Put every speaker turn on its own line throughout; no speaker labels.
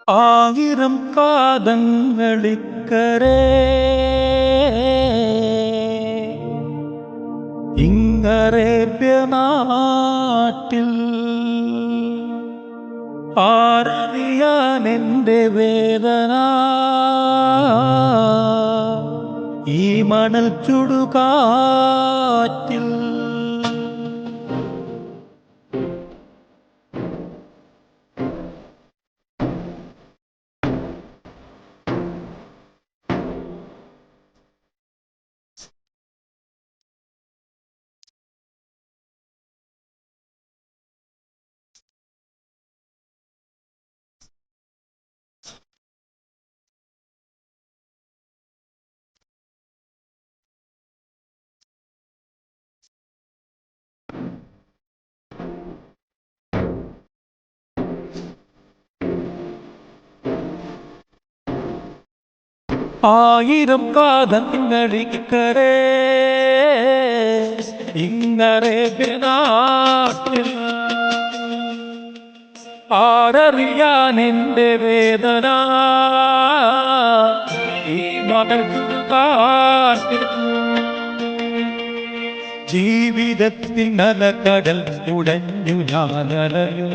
ആയിരം കാതങ്ങളിക്കരേ ഇങ്ങറേബ്യ നാട്ടിൽ ആരറിയാൻ എൻ്റെ വേദന ഈ മണൽ ചുടുകാറ്റിൽ ആയിരം കാതങ്ങളിക്കരേ ഇങ്ങറേബ്യ നാട്ടിൽ ആരറിയാൻ എൻ്റെ വേദന ഈ മണൽ ചുടുകാറ്റിൽ ജീവിതത്തിൽ നലകടൽ ഉടഞ്ഞു ഞാനലയോ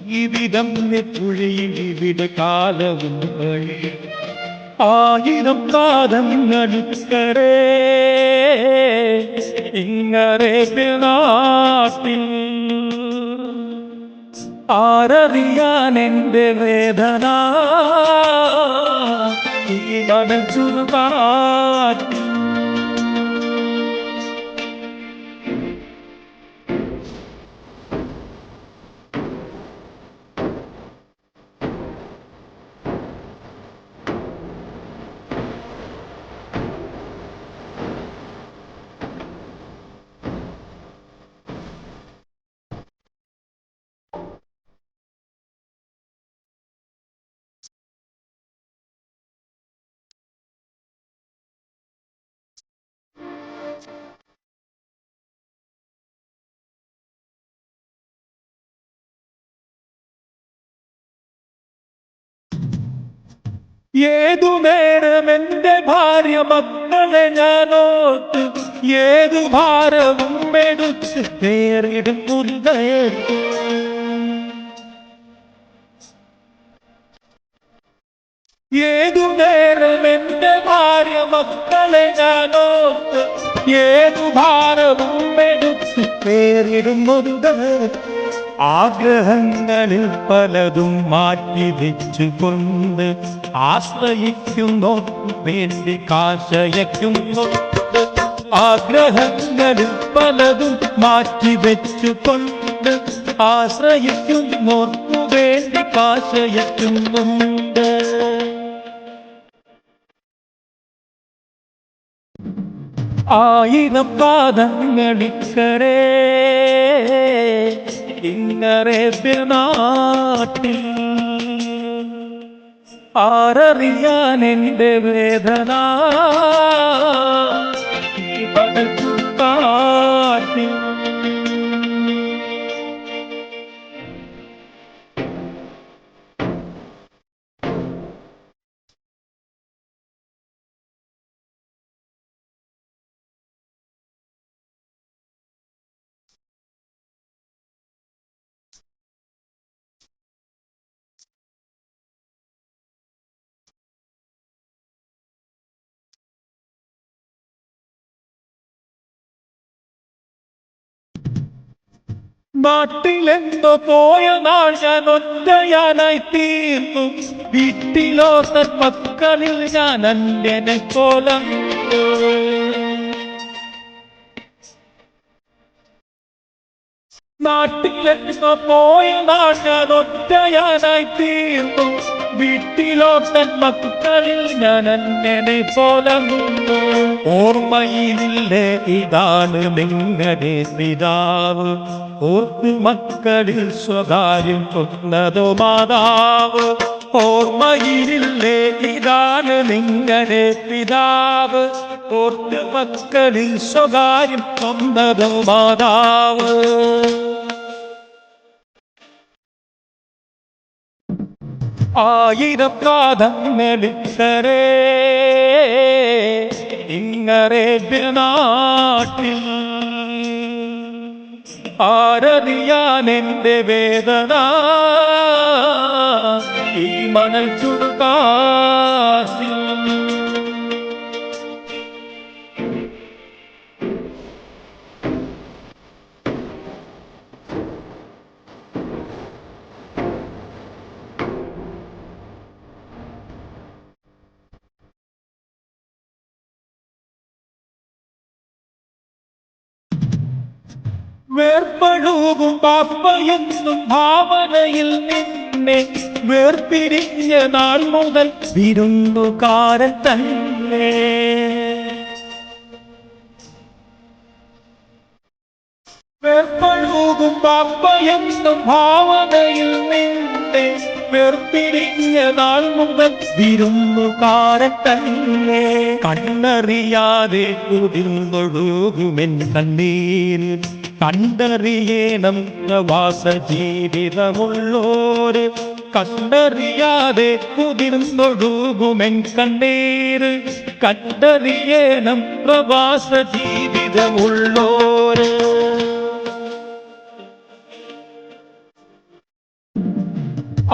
ജീവിതം നെറ്റുഴിയിൽ ഇവിടെ കാലവും ആയിരം കാതങ്ങളിക്കരേ ഇങ്ങറേബ്യ നാട്ടിൽ ആരറിയാൻ എൻ്റെ വേദന ഈ മണൽ ചുടുകാറ്റിൽ ഏതു നേരം എൻ്റെ ഭാര്യ മക്കളെ ഞാനോർത്ത് ഏതു ഭാരവും എടുത്ത് നേരിടും ഉദയത്ത് ഏതു നേരം എൻ്റെ ഭാര്യ മക്കളെ ഞാനോർത്ത് ഏതു ഭാരവും എടുത്ത് നേരിടും ഉദയത്ത് ആഗ്രഹങ്ങളിൽ പലതും മാറ്റി വെച്ചുകൊണ്ട് ആശ്രയിക്കുന്നു വേണ്ടി കാശയക്കുന്നു ആഗ്രഹങ്ങളിൽ പലതും മാറ്റി വെച്ചുകൊണ്ട് ആശ്രയിക്കുന്നോർക്കു വേണ്ടി കാശയക്കുന്നുണ്ട് ആയിരം കാതങ്ങളിക്കരേ ഇങ്ങറേബ്യ നാട്ടിൽ ആരറിയാൻ എൻ്റെ വേദന ഈ മണൽ ചുടുകാറ്റിൽ നാട്ടിലെന്തോ പോയ നാൾ ഞാൻ ഒറ്റയാനായി തീർന്നു വീട്ടിലോ തൻ മക്കളിൽ ഞാൻ അന്യനെ കോലം നാട്ടിലെന്തോ പോയ നാൾ ഞാൻ ഒറ്റയാനായി തീർന്നു വീട്ടിലോ തൻ മക്കളിൽ ഞാൻ അന്യനെ കോലം ഓർമ്മയിലില്ലേ ഇതാണ് നിങ്ങളുടെ പിതാവ് ഓർത്ത് മക്കളിൽ സ്വകാര്യം കൊന്നതോ മാതാവ് ഓർമ്മയിലില്ലേ ഇതാണ് നിങ്ങളുടെ പിതാവ് ഓർത്ത് മക്കളിൽ സ്വകാര്യം കൊന്നതോ മാതാവ് ആയിരം കാതങ്ങളിത്തരേ ഇങ്ങറേബ്യ നാട്ടിൽ ആരറിയാൻ എൻ്റെ വേദന ഈ മണൽ ചുടുകാസിൽ വേർപഴകും പാപ്പയെന്നും ഭാവനയിൽ നിന്നെ വേർപിരിഞ്ഞ നാൾ മുതൽ വിരുന്നുകാരൻ തന്നെ വേർപഴകും പാപ്പയെന്നും ഭാവനയിൽ നിന്നെ വേർപിരിഞ്ഞ നാൾ മുതൽ വിരുന്നുകാരൻ തന്നെ കണ്ണറിയാതെ കുതിർന്നൊഴുകുമെൻ കണ്ണീര് കണ്ടറിയണം പ്രവാസ ജീവിതമുള്ളോര് കണ്ടറിയാതെ കുതിർന്നൊഴുകുമെൻ കണ്ണീര് കണ്ടറിയണം പ്രവാസ ജീവിതമുള്ളോര്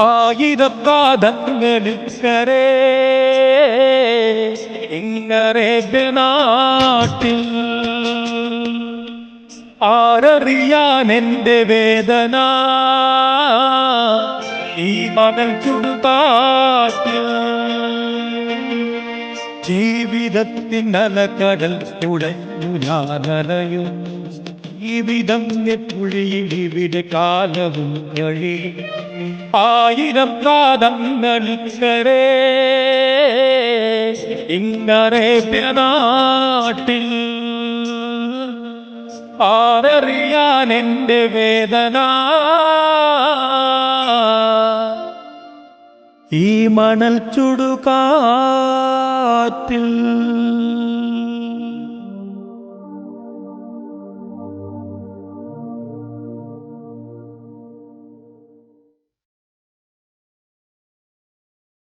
ആയിരം കാതങ്ങളിക്കരേ ഇങ്ങറേബ്യ നാട്ടിൽ ആരറിയാൻ എൻ്റെ വേദന ഈ മണൽ ചുടുകാറ്റ് ജീവിതത്തിനലക്കടൽ തുഴഞ്ഞു ഞാനറിയും ജീവിതം പുഴിയിൽ ഇവിടെ കാലവും ഞഴി ആയിരം കാതങ്ങളിക്കരേ ഇങ്ങറേബ്യ നാട്ടിൽ ആരറിയാൻ എൻ്റെ വേദന ഈ മണൽ ചുടുകാറ്റിൽ